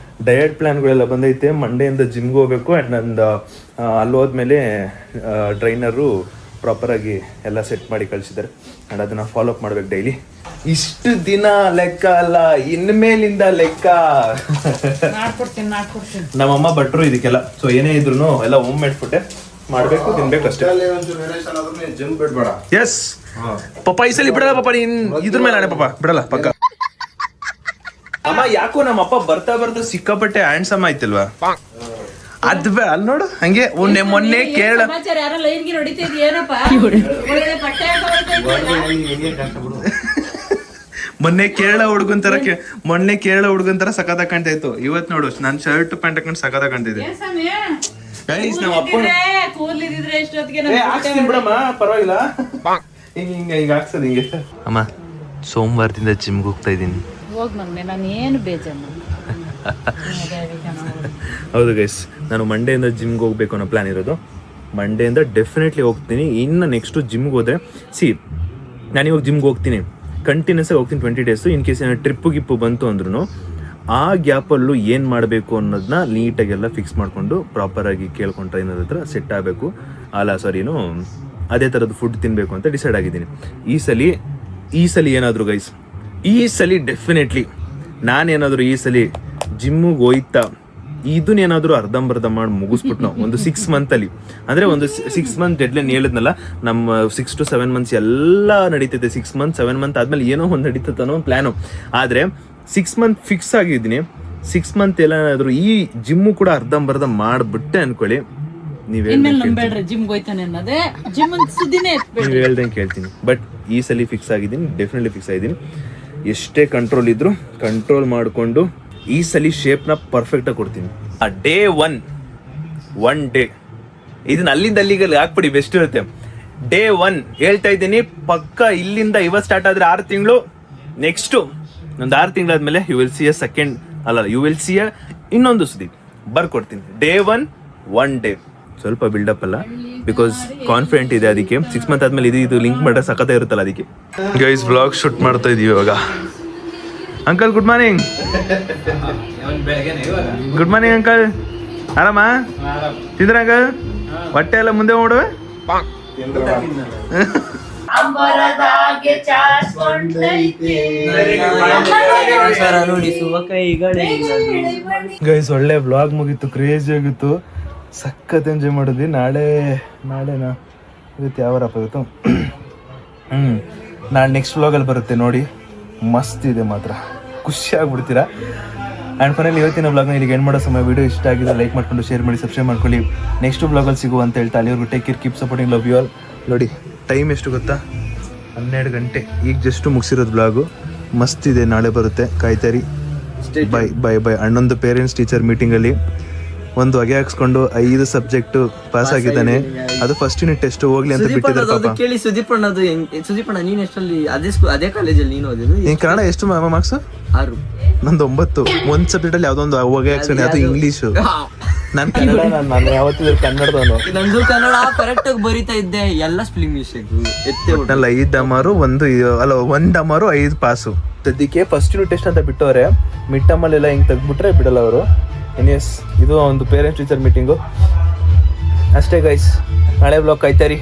ಡಯಟ್ ಪ್ಲಾನ್ಗಳೆಲ್ಲ ಬಂದೈತೆ. ಮಂಡೆಯಿಂದ ಜಿಮ್ಗೆ ಹೋಗ್ಬೇಕು. ಆ್ಯಂಡ್ ನಂದು ಅಲ್ಲಿ ಹೋದ್ಮೇಲೆ ಟ್ರೈನರು ಪ್ರಾಪರಾಗಿ ಎಲ್ಲ ಸೆಟ್ ಮಾಡಿ ಕಳಿಸಿದ್ದಾರೆ. ಆ್ಯಂಡ್ ಅದನ್ನ ಫಾಲೋ ಅಪ್ ಮಾಡ್ಬೇಕು ಡೈಲಿ. ಇಷ್ಟು ದಿನ ಲೆಕ್ಕ ಅಲ್ಲ, ಇನ್ಮೇಲಿಂದ ಲೆಕ್ಕ. ನಮ್ಮಮ್ಮ ಭಟ್ರು ಇದಕ್ಕೆಲ್ಲ. ಸೊ ಏನೇ ಇದ್ರು ಎಲ್ಲ ಹೋಮ್ ಮೇಡ್ ಫುಡ್ ಮಾಡ್ಬೇಕು, ತಿನ್ಬೇಕು ಅಷ್ಟೇ. ಎಸ್ ಪಾಪ ಈ ಸಲ ಬಿಡಲ್ಲ ಪಾಪ. ನೀನ್ ಇದ್ರ ಮೇಲೆ ಆಣೆ ಪಾಪ, ಬಿಡಲ್ಲ ಪಕ್ಕ. ಅಮ್ಮ ಯಾಕೋ ನಮ್ಮಪ್ಪ ಬರ್ತಾ ಬರ್ತಾ ಸಿಕ್ಕಾಪಟ್ಟೆ ಹ್ಯಾಂಡ್ಸಮ್ ಆಯ್ತಿಲ್ವಾ? ಅದ್ವೇ ಅಲ್ಲಿ ನೋಡು ಹಂಗೆ. ಮೊನ್ನೆ ಕೇರಳ ಕೇರಳ ಹುಡುಗನ್ ತರ ಸಖತ್ ಕಾಣ್ತಾ ಇತ್ತು. ಇವತ್ ನೋಡು ನನ್ ಶರ್ಟ್ ಪ್ಯಾಂಟ್ ಹಾಕೊಂಡು ಸಖತ್ ಕಾಣ್ತಿದ್ದೆ. ಪರವಾಗಿಲ್ಲ, ಹಿಂಗ ಹಾಕ್ಸದ್ ಹಿಂಗೆ. ಅಮ್ಮ ಸೋಮವಾರದಿಂದ ಜಿಮ್ಗೆ ಹೋಗ್ತಾ ಇದ್ದೀನಿ. ಹೌದು ಗೈಸ್, ನಾನು ಮಂಡೆಯಿಂದ ಜಿಮ್ಗೆ ಹೋಗ್ಬೇಕು ಅನ್ನೋ ಪ್ಲಾನ್ ಇರೋದು. ಮಂಡೆಯಿಂದ ಡೆಫಿನೆಟ್ಲಿ ಹೋಗ್ತೀನಿ. ಇನ್ನು ನೆಕ್ಸ್ಟು ಜಿಮ್ಗೆ ಹೋದ್ರೆ ನಾನು ಇವಾಗ ಜಿಮ್ಗೆ ಹೋಗ್ತೀನಿ, ಕಂಟಿನ್ಯೂಸ್ ಆಗಿ ಹೋಗ್ತೀನಿ 20 days. ಇನ್ ಕೇಸ್ ಏನೋ ಟ್ರಿಪ್ಪು ಗಿಪ್ಪು ಬಂತು ಅಂದ್ರೂ ಆ ಗ್ಯಾಪಲ್ಲೂ ಏನು ಮಾಡಬೇಕು ಅನ್ನೋದನ್ನ ನೀಟಾಗೆಲ್ಲ ಫಿಕ್ಸ್ ಮಾಡಿಕೊಂಡು ಪ್ರಾಪರಾಗಿ ಕೇಳ್ಕೊಂಡು ಟ್ರೈನರ್ ಹತ್ರ ಸೆಟ್ ಆಗಬೇಕು. ಅದೇ ಥರದ್ದು ಫುಡ್ ತಿನ್ನಬೇಕು ಅಂತ ಡಿಸೈಡ್ ಆಗಿದ್ದೀನಿ. ಈ ಸಲ ಏನಾದರೂ ಗೈಸ್, ಈ ಸಲ ಡೆಫಿನೆಟ್ಲಿ ನಾನೇನಾದರೂ ಈ ಸಲ ಜಿಮ್ಮಿಗೆ ಹೋಯ್ತಾ ಇದನ್ನೇನಾದರೂ ಅರ್ಧಂಬರ್ಧ ಮಾಡಿ ಮುಗಿಸ್ಬಿಟ್ಟು ಒಂದು 6 monthಲ್ಲಿ, ಅಂದರೆ ಒಂದು 6 month ಡೆಡ್ಲೈನ್ ಹೇಳಿದ್ನಲ್ಲ. ನಮ್ಮ 6 to 7 months ಎಲ್ಲ ನಡೀತೈತೆ. 6 months 7 month ಆದ್ಮೇಲೆ ಏನೋ ಒಂದು ನಡೀತದೆ ಅನ್ನೋ ಒಂದು ಪ್ಲ್ಯಾನು. ಆದರೆ 6 month ಫಿಕ್ಸ್ ಆಗಿದ್ದೀನಿ. 6 month ಏನಾದರೂ ಈ ಜಿಮ್ಮು ಕೂಡ ಅರ್ಧಂಬರ್ಧ ಮಾಡಿಬಿಟ್ಟೆ ಅನ್ಕೊಳ್ಳಿ. ನೀವು ಹೇಳ್ದಂಗೆ ಕೇಳ್ತೀನಿ. ಬಟ್ ಈ ಸಲ ಫಿಕ್ಸ್ ಆಗಿದ್ದೀನಿ, ಡೆಫಿನೆಟ್ಲಿ ಫಿಕ್ಸ್ ಆಗಿದ್ದೀನಿ. ಎಷ್ಟೇ ಕಂಟ್ರೋಲ್ ಇದ್ರು ಕಂಟ್ರೋಲ್ ಮಾಡಿಕೊಂಡು ಈ ಸಲ ಶೇಪ್ನ ಪರ್ಫೆಕ್ಟಾಗಿ ಕೊಡ್ತೀನಿ. ಆ ಡೇ ಒನ್ ಡೇ ಇದನ್ನ ಅಲ್ಲಿಂದ ಅಲ್ಲಿಗೆ ಹಾಕ್ಬಿಡಿ, ಬೆಸ್ಟ್ ಇರುತ್ತೆ. ಡೇ 1 ಹೇಳ್ತಾ ಇದ್ದೀನಿ ಪಕ್ಕ. ಇಲ್ಲಿಂದ ಇವತ್ತು ಸ್ಟಾರ್ಟ್ ಆದರೆ 6 ತಿಂಗಳು, ನೆಕ್ಸ್ಟು ಒಂದು 6 ತಿಂಗಳಾದ್ಮೇಲೆ ಯು ವಿಲ್ ಸಿ ಎ ಇನ್ನೊಂದು ಸುದ್ದಿ ಬರ್ಕೊಡ್ತೀನಿ. ಡೇ 1 ಡೇ ಸ್ವಲ್ಪ ಬಿಲ್ಡಪ್ ಅಲ್ಲ, ಬಿಕಾಸ್ ಕಾನ್ಫಿಡೆಂಟ್ ಇದೆ. ಅದಕ್ಕೆ 6 month ಆದ್ಮೇಲೆ ಇದು ಲಿಂಕ್ ಮಾಡೋ ಸಖತ ಇರುತ್ತಲ್ಲ ಅದಕ್ಕೆ. ಗೈಸ್ ವ್ಲಾಗ್ ಶೂಟ್ ಮಾಡ್ತಾ ಇದೀವಿ ಇವಾಗ. Uncle good morning. Good morning uncle. ಆರಾಮ ತಿಂದ್ರ ಅಂಕಲ್? ಹೊಟ್ಟೆ ಎಲ್ಲ ಮುಂದೆ ಮಾಡುವೆ. ಗೈಸ್ ಒಳ್ಳೆ ವ್ಲಾಗ್ ಮುಗೀತು, ಕ್ರೇಜಿ ಆಗಿತ್ತು, ಸಖತ್ ಎಂಜಾಯ್ ಮಾಡಿದ್ವಿ. ನಾಳೆನಾ ಇವತ್ತು ಯಾವಾರಪ್ಪ ಇವತ್ತು? ನಾಳೆ ನೆಕ್ಸ್ಟ್ ವ್ಲಾಗಲ್ಲಿ ಬರುತ್ತೆ ನೋಡಿ. ಮಸ್ತ್ ಇದೆ ಮಾತ್ರ, ಖುಷಿ ಆಗ್ಬಿಡ್ತೀರಾ. ಆ್ಯಂಡ್ ಫೈನಲಿ ಇವತ್ತಿನ ವ್ಲಾಗ್ನ ಇಲ್ಲಿಗೆ ಎಂಡ್ ಮಾಡೋ ಸಮಯ. ವಿಡಿಯೋ ಇಷ್ಟ ಆಗಿದೆ ಲೈಕ್ ಮಾಡ್ಕೊಂಡು ಶೇರ್ ಮಾಡಿ ಸಬ್ಸ್ಕ್ರೈಬ್ ಮಾಡ್ಕೊಳ್ಳಿ. ನೆಕ್ಸ್ಟ್ ವ್ಲಾಗಲ್ಲಿ ಸಿಗುವ ಅಂತ ಹೇಳ್ತಾ ಅಲ್ಲಿವರೆಗೂ take care, keep supporting, love you all. ನೋಡಿ ಟೈಮ್ ಎಷ್ಟು ಗೊತ್ತಾ? 12 ಗಂಟೆ. ಈಗ ಜಸ್ಟ್ ಮುಗಿಸಿರೋದು ವ್ಲಾಗು. ಮಸ್ತ್ ಇದೆ, ನಾಳೆ ಬರುತ್ತೆ, ಕಾಯ್ತಾರಿ. ಬೈ. ಅಣ್ಣೊಂದು ಪೇರೆಂಟ್ಸ್ ಟೀಚರ್ ಮೀಟಿಂಗಲ್ಲಿ ಒಂದು ಹೊಗೆ ಹಾಕ್ಸ್ಕೊಂಡು 5 ಸಬ್ಜೆಕ್ಟ್ ಪಾಸ್ ಆಗಿದ್ದಾನೆ. ಅದು ಫಸ್ಟ್ ಯೂನಿಟ್ ಟೆಸ್ಟ್ ಹೋಗ್ಲಿ ಅಂತ ಬಿಟ್ಟಿದ್ದಾರೆ ಪಾಪ. ಕೇಳಿ ಸುದೀಪಣ್ಣ ನೀನ್ ಎಷ್ಟಲ್ಲಿ ಅದೇ ಕಾಲೇಜಲ್ಲಿ ನೀನು ಓದಿದ್ದು? ನೀನ್ ಕನ್ನಡ ಎಷ್ಟು ಮಾರ್ಕ್ಸ್? 6. ನಂದು 9. ಒಂದು ಸಬ್ಜೆಕ್ಟ್ ಅಲ್ಲಿ ಯಾವ್ದೊಂದು ಹೊಗೆ ಹಾಕ್ಸ್ಕೊಂಡು, ಅದು ಇಂಗ್ಲೀಷು. ನಾನು ಕನ್ನಡ, ನಾನು ಯಾವತ್ತಿದ್ರು ಕನ್ನಡದವನು. ನಂದು ಕನ್ನಡ ಕರೆಕ್ಟ್ ಆಗಿ ಬರೀತಾ ಇದ್ದೆ, ಎಲ್ಲ ಸ್ಪೆಲ್ಲಿಂಗ್ ಮಿಸ್ಟೇಕ್. 5 ಅಮರು 1 ಅಮರು 5 ಪಾಸು. ಸದ್ಯಕ್ಕೆ ಫಸ್ಟ್ ಯೂನಿಟ್ ಟೆಸ್ಟ್ ಅಂತ ಬಿಟ್ಟವ್ರೆ. ಮಿಡ್ ಟರ್ಮಲ್ಲೆಲ್ಲ ಹಿಂಗೆ ತೆಗ್ಬಿಟ್ರೆ ಬಿಡಲ್ಲ ಅವರು. ಎಸ್ ಇದು ಒಂದು ಪೇರೆಂಟ್ಸ್ ಟೀಚರ್ ಮೀಟಿಂಗು ಅಷ್ಟೇ ಗೈಸ್. ನಾಳೆ ಬ್ಲಾಗ್ ಕಾಯ್ತಾರಿ.